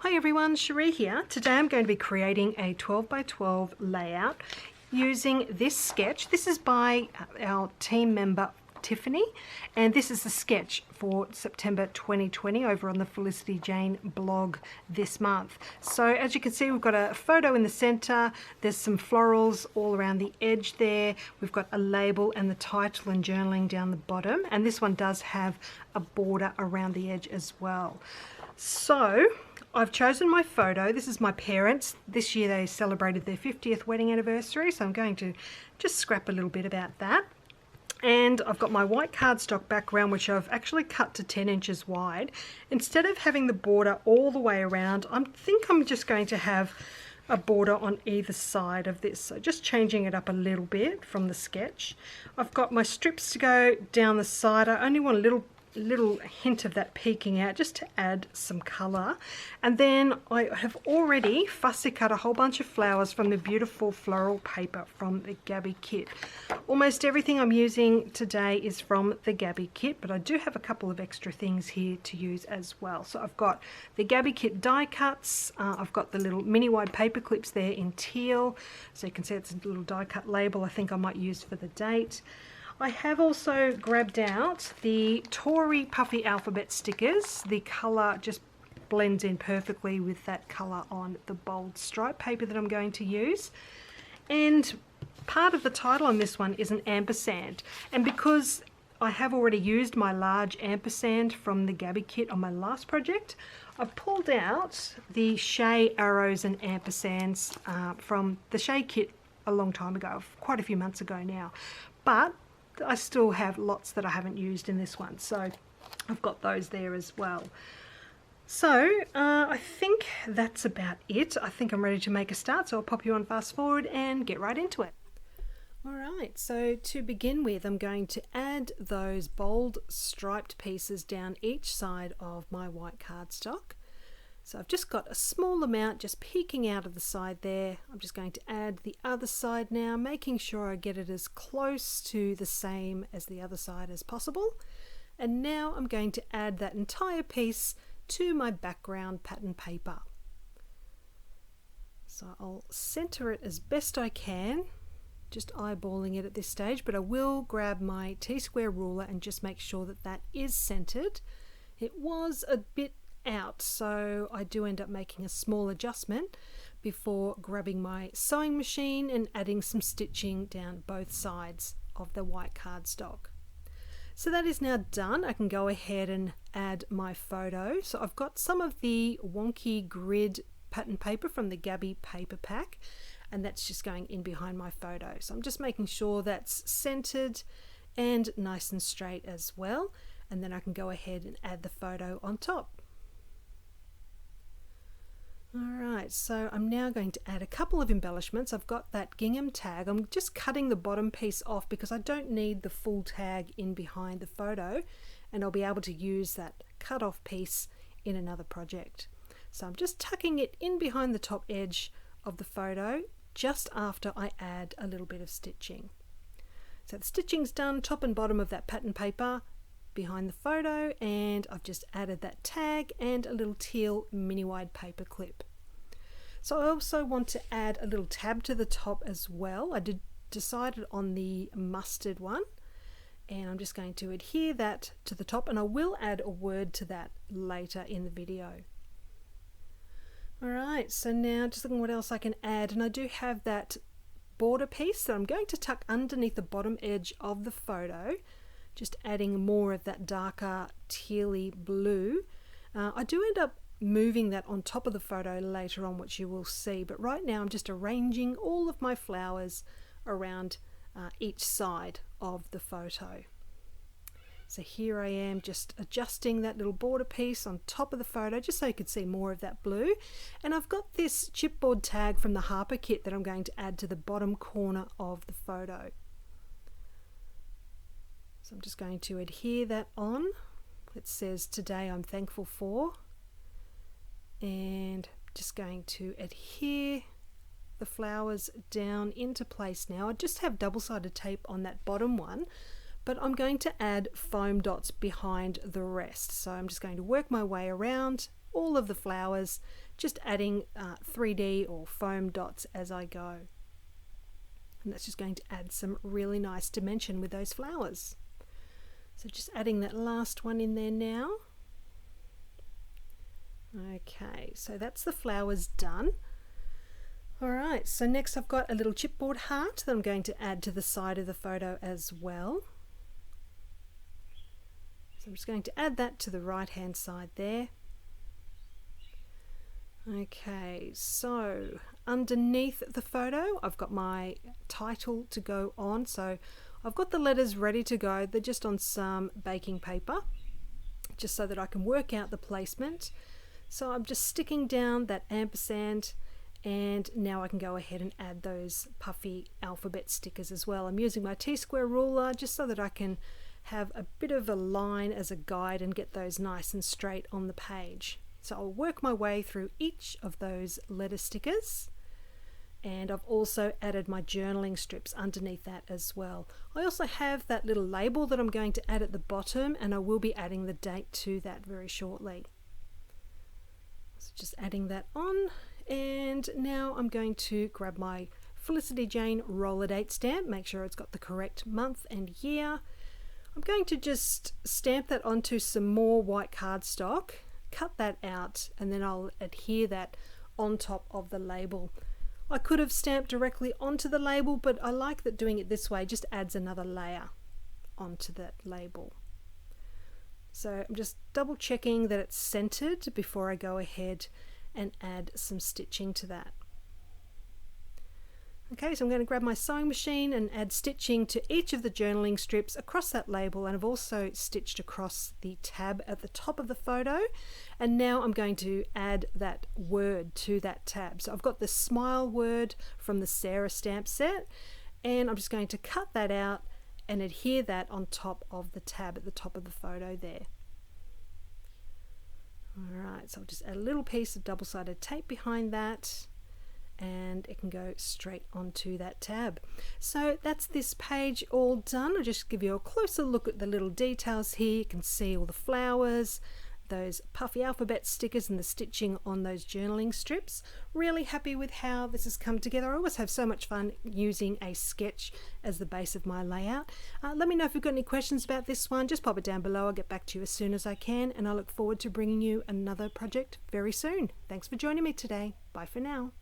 Hi everyone, Cherie here. Today I'm going to be creating a 12 by 12 layout using this sketch. This is by our team member Tiffany, and this is the sketch for September 2020 over on the Felicity Jane blog this month. So as you can see, we've got a photo in the center, there's some florals all around the edge there, we've got a label and the title and journaling down the bottom, and this one does have a border around the edge as well. So I've chosen my photo. This is my parents. This year they celebrated their 50th wedding anniversary, so I'm going to just scrap a little bit about that. And I've got my white cardstock background, which I've actually cut to 10 inches wide. Instead of having the border all the way around, I think I'm just going to have a border on either side of this. So just changing it up a little bit from the sketch. I've got my strips to go down the side. I only want a little hint of that peeking out just to add some colour. And then I have already fussy cut a whole bunch of flowers from the beautiful floral paper from the Gabby Kit. Almost everything I'm using today is from the Gabby Kit, but I do have a couple of extra things here to use as well. So I've got the Gabby Kit die cuts, I've got the little mini wide paper clips there in teal, so you can see it's a little die cut label I think I might use for the date. I have also grabbed out the Tory Puffy Alphabet stickers. The colour just blends in perfectly with that colour on the bold stripe paper that I'm going to use. And part of the title on this one is an ampersand. And because I have already used my large ampersand from the Gabby Kit on my last project, I've pulled out the Shea arrows and ampersands from the Shea kit a long time ago, quite a few months ago now. But I still have lots that I haven't used in this one, so I've got those there as well. So I think that's about it. I think I'm ready to make a start, so I'll pop you on fast forward and get right into it. Alright, so to begin with, I'm going to add those bold striped pieces down each side of my white cardstock. So I've just got a small amount just peeking out of the side there. I'm just going to add the other side now, making sure I get it as close to the same as the other side as possible. And now I'm going to add that entire piece to my background pattern paper. So I'll center it as best I can, just eyeballing it at this stage, but I will grab my T-square ruler and just make sure that that is centered. It was a bit out, so I do end up making a small adjustment before grabbing my sewing machine and adding some stitching down both sides of the white cardstock. So that is now done. I can go ahead and add my photo. So I've got some of the wonky grid pattern paper from the Gabby paper pack, and that's just going in behind my photo. So I'm just making sure that's centered and nice and straight as well, and then I can go ahead and add the photo on top. Alright, so I'm now going to add a couple of embellishments. I've got that gingham tag. I'm just cutting the bottom piece off because I don't need the full tag in behind the photo, and I'll be able to use that cut off piece in another project. So I'm just tucking it in behind the top edge of the photo just after I add a little bit of stitching. So the stitching's done top and bottom of that pattern paper behind the photo, and I've just added that tag and a little teal mini wide paper clip. So I also want to add a little tab to the top as well. I decided on the mustard one, and I'm just going to adhere that to the top, and I will add a word to that later in the video. Alright, so now just looking what else I can add, and I do have that border piece that I'm going to tuck underneath the bottom edge of the photo, just adding more of that darker tealy blue. I do end up moving that on top of the photo later on, which you will see, but right now I'm just arranging all of my flowers around each side of the photo. So here I am just adjusting that little border piece on top of the photo just so you could see more of that blue, and I've got this chipboard tag from the Harper kit that I'm going to add to the bottom corner of the photo. So I'm just going to adhere that on. It says "Today I'm thankful for," and just going to adhere the flowers down into place now. I just have double-sided tape on that bottom one, but I'm going to add foam dots behind the rest. So I'm just going to work my way around all of the flowers, just adding 3D or foam dots as I go. And that's just going to add some really nice dimension with those flowers. So just adding that last one in there now. Okay, so that's the flowers done. Alright, so next I've got a little chipboard heart that I'm going to add to the side of the photo as well. So I'm just going to add that to the right hand side there. Okay, so underneath the photo I've got my title to go on. So I've got the letters ready to go. They're just on some baking paper, just so that I can work out the placement. So I'm just sticking down that ampersand, and now I can go ahead and add those puffy alphabet stickers as well. I'm using my T-square ruler just so that I can have a bit of a line as a guide and get those nice and straight on the page. So I'll work my way through each of those letter stickers, and I've also added my journaling strips underneath that as well. I also have that little label that I'm going to add at the bottom, and I will be adding the date to that very shortly. So just adding that on. And now I'm going to grab my Felicity Jane roller date stamp, make sure it's got the correct month and year. I'm going to just stamp that onto some more white cardstock, cut that out, and then I'll adhere that on top of the label. I could have stamped directly onto the label, but I like that doing it this way just adds another layer onto that label. So I'm just double checking that it's centered before I go ahead and add some stitching to that. Okay, so I'm going to grab my sewing machine and add stitching to each of the journaling strips across that label, and I've also stitched across the tab at the top of the photo, and now I'm going to add that word to that tab. So I've got the smile word from the Sarah stamp set, and I'm just going to cut that out and adhere that on top of the tab at the top of the photo there. Alright, so I'll just add a little piece of double-sided tape behind that, and it can go straight onto that tab. So that's this page all done. I'll just give you a closer look at the little details here. You can see all the flowers, those puffy alphabet stickers, and the stitching on those journaling strips. Really happy with how this has come together. I always have so much fun using a sketch as the base of my layout. Let me know if you've got any questions about this one. Just pop it down below. I'll get back to you as soon as I can, and I look forward to bringing you another project very soon. Thanks for joining me today. Bye for now.